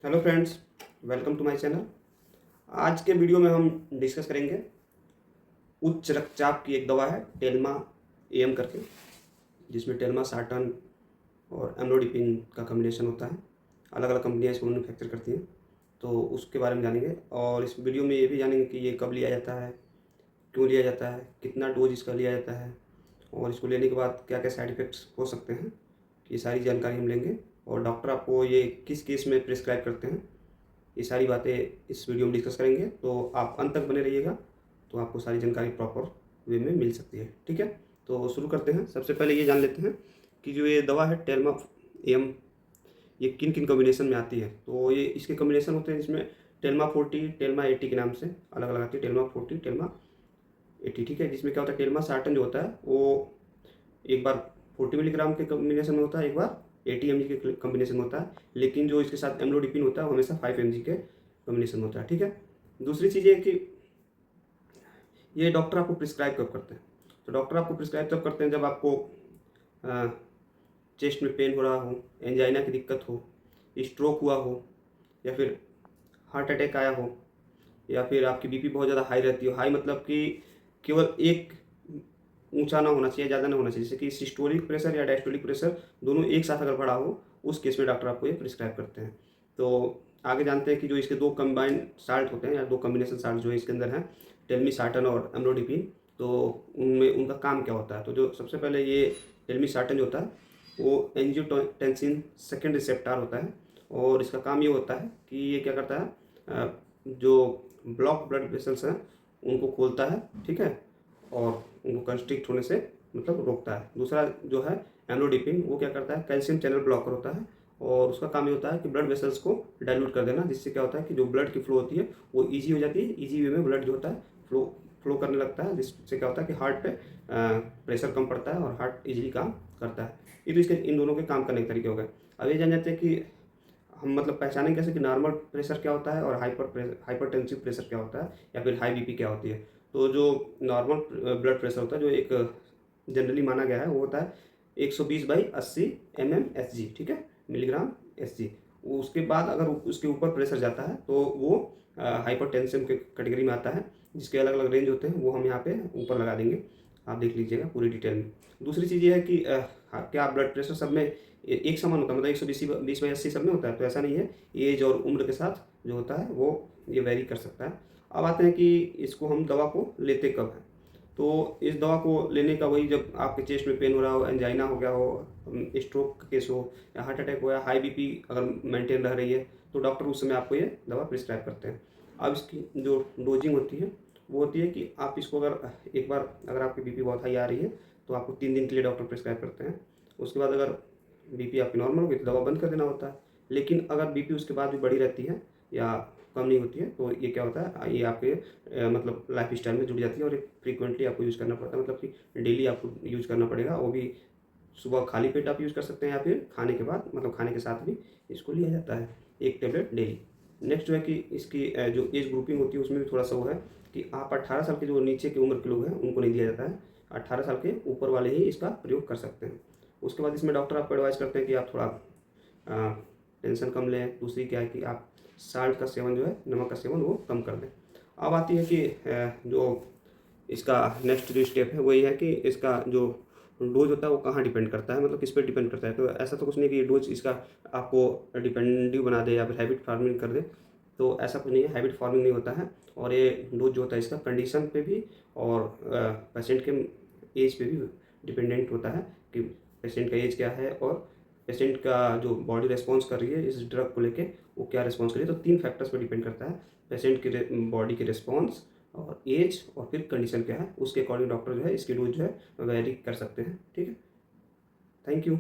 Hello friends, welcome to my channel. आज के video में हम डिस्कस करेंगे उच्च रक्तचाप की एक दवा है टेल्मा एम करके, जिसमें टेल्मा साटन और एमलोडिपिन का कॉम्बिनेशन होता है। अलग अलग कंपनियां इसको मैन्युफैक्चर करती हैं, तो उसके बारे में जानेंगे। और इस वीडियो में ये भी जानेंगे कि ये कब लिया जाता है, क्यों लिया जाता है, कितना डोज इसका लिया जाता है, और इसको लेने के बाद क्या क्या साइड इफ़ेक्ट्स हो सकते हैं। ये सारी जानकारी हम लेंगे, और डॉक्टर आपको ये किस केस में प्रिस्क्राइब करते हैं, ये सारी बातें इस वीडियो में डिस्कस करेंगे। तो आप अंत तक बने रहिएगा, तो आपको सारी जानकारी प्रॉपर वे में मिल सकती है। ठीक है, तो शुरू करते हैं। सबसे पहले ये जान लेते हैं कि जो ये दवा है टेल्मा एम, ये किन किन कॉम्बिनेशन में आती है। तो ये इसके कॉम्बिनेशन होते हैं, इसमें टेल्मा 40, टेल्मा 80 के नाम से अलग अलग आती है। टेल्मा 40, टेल्मा 80, ठीक है। जिसमें क्या होता है, टेल्मा साटन जो होता है वो एक बार 40 मिलीग्राम के कॉम्बिनेशन में होता है, एक बार 80 mg के कॉम्बिनेशन में होता है। लेकिन जो इसके साथ एमलोडिपिन होता है वो हमेशा 5 mg के कॉम्बिनेशन में होता है। ठीक है। दूसरी चीज़ ये कि ये डॉक्टर आपको प्रिस्क्राइब कब करते हैं। तो डॉक्टर आपको प्रिस्क्राइब तब करते हैं जब आपको चेस्ट में पेन हो रहा हो, एंजाइना की दिक्कत हो, स्ट्रोक हुआ हो, या फिर हार्ट अटैक आया हो, या फिर आपकी बीपी बहुत ज़्यादा हाई रहती हो। हाई मतलब कि केवल एक ऊंचा ना होना चाहिए, ज़्यादा ना होना चाहिए। जैसे कि सिस्टोलिक प्रेशर या डायस्टोलिक प्रेशर दोनों एक साथ अगर बढ़ा हो, उस केस में डॉक्टर आपको ये प्रिस्क्राइब करते हैं। तो आगे जानते हैं कि जो इसके दो कंबाइंड साल्ट होते हैं या दो कॉम्बिनेशन साल्ट जो है इसके अंदर हैं, टेल्मिसार्टन और एमलोडिपिन, तो उनमें उनका काम क्या होता है। तो जो सबसे पहले ये टेल्मिसार्टन जो होता है वो एंजियोटेंसिन सेकेंड रिसेप्टर होता है, और इसका काम ये होता है कि ये क्या करता है, जो ब्लॉक ब्लड वेसल्स हैं उनको खोलता है, ठीक है, और उनको कंस्ट्रिक्ट होने से मतलब रोकता है। दूसरा जो है एमलोडिपिन, वो क्या करता है, कैल्शियम चैनल ब्लॉकर होता है, और उसका काम ये होता है कि ब्लड वेसल्स को डाइल्यूट कर देना, जिससे क्या होता है कि जो ब्लड की फ्लो होती है वो ईजी हो जाती है। ईजी वे में ब्लड जो होता है फ्लो करने लगता है, जिससे क्या होता है कि हार्ट पे प्रेशर कम पड़ता है और हार्ट इजीली काम करता है। ये तो इसके इन दोनों के काम करने के तरीके हो गए। अब ये जान जाते हैं कि हम मतलब पहचानें कैसे कि नॉर्मल प्रेशर क्या होता है और हाइपरटेंसिव प्रेशर क्या होता है, या फिर हाई बीपी क्या होती है। तो जो नॉर्मल ब्लड प्रेशर होता है, जो एक जनरली माना गया है, वो होता है 120/80 mmHg, ठीक है, मिलीग्राम एसजी। उसके बाद अगर उसके ऊपर प्रेशर जाता है तो वो हाइपरटेंशन के कैटेगरी में आता है, जिसके अलग अलग रेंज होते हैं, वो हम यहाँ पे ऊपर लगा देंगे, आप देख लीजिएगा पूरी डिटेल में। दूसरी चीज़ ये है कि क्या ब्लड प्रेशर सब में एक समान होता है, मतलब 120/80 सब में होता है, तो ऐसा नहीं है। एज और उम्र के साथ जो होता है वो ये वेरी कर सकता है। अब आते हैं कि इसको हम दवा को लेते कब हैं। तो इस दवा को लेने का वही, जब आपके चेस्ट में पेन हो रहा हो, एंजाइना हो गया हो, स्ट्रोक का केस हो, या हार्ट अटैक हो, या हाई बीपी अगर मेंटेन रह रही है, तो डॉक्टर उस समय आपको ये दवा प्रिस्क्राइब करते हैं। अब इसकी जो डोजिंग होती है वो होती है कि आप इसको अगर एक बार अगर आपकी बीपी बहुत हाई आ रही है तो आपको 3 दिन के लिए डॉक्टर प्रिस्क्राइब करते हैं। उसके बाद अगर बीपी आपकी नॉर्मल होगी तो दवा बंद कर देना होता है। लेकिन अगर बीपी उसके बाद भी बढ़ी रहती है या कम नहीं होती है, तो ये क्या होता है, ये आपके मतलब लाइफ स्टाइल में जुड़ जाती है, और ये फ्रीक्वेंटली आपको यूज़ करना पड़ता है, मतलब कि डेली आपको यूज़ करना पड़ेगा। वो भी सुबह खाली पेट आप यूज़ कर सकते हैं, या फिर खाने के बाद, मतलब खाने के साथ भी इसको लिया जाता है, एक टेबलेट डेली। नेक्स्ट जो है कि इसकी जो एज ग्रुपिंग होती है उसमें भी थोड़ा सा वो है कि आप 18 साल के जो नीचे की उम्र के लोग हैं उनको नहीं दिया जाता है, 18 साल के ऊपर वाले ही इसका प्रयोग कर सकते हैं। उसके बाद इसमें डॉक्टर आपको एडवाइस करते हैं कि आप थोड़ा टेंशन कम लें। दूसरी क्या है कि आप साल्ट का सेवन जो है, नमक का सेवन, वो कम कर दें। अब आती है कि जो इसका नेक्स्ट जो स्टेप है वो ये है कि इसका जो डोज होता है वो कहाँ डिपेंड करता है, मतलब किस पे डिपेंड करता है। तो ऐसा तो कुछ नहीं कि ये डोज इसका आपको डिपेंडिव बना दे या फिर हैबिट फार्मिंग कर दे, तो ऐसा कुछ नहीं है, हैबिट फार्मिंग नहीं होता है। और ये डोज जो होता है इसका कंडीशन पे भी और पेशेंट के एज पे भी डिपेंडेंट होता है कि पेशेंट का एज क्या है और पेशेंट का जो बॉडी रिस्पॉन्स कर रही है इस ड्रग को लेके, वो क्या रिस्पॉन्स कर रही है। तो 3 फैक्टर्स पर डिपेंड करता है, पेशेंट के बॉडी की रिस्पॉन्स और एज और फिर कंडीशन क्या है, उसके अकॉर्डिंग डॉक्टर जो है इसकी डोज जो है वेरी कर सकते हैं। ठीक है, थैंक यू।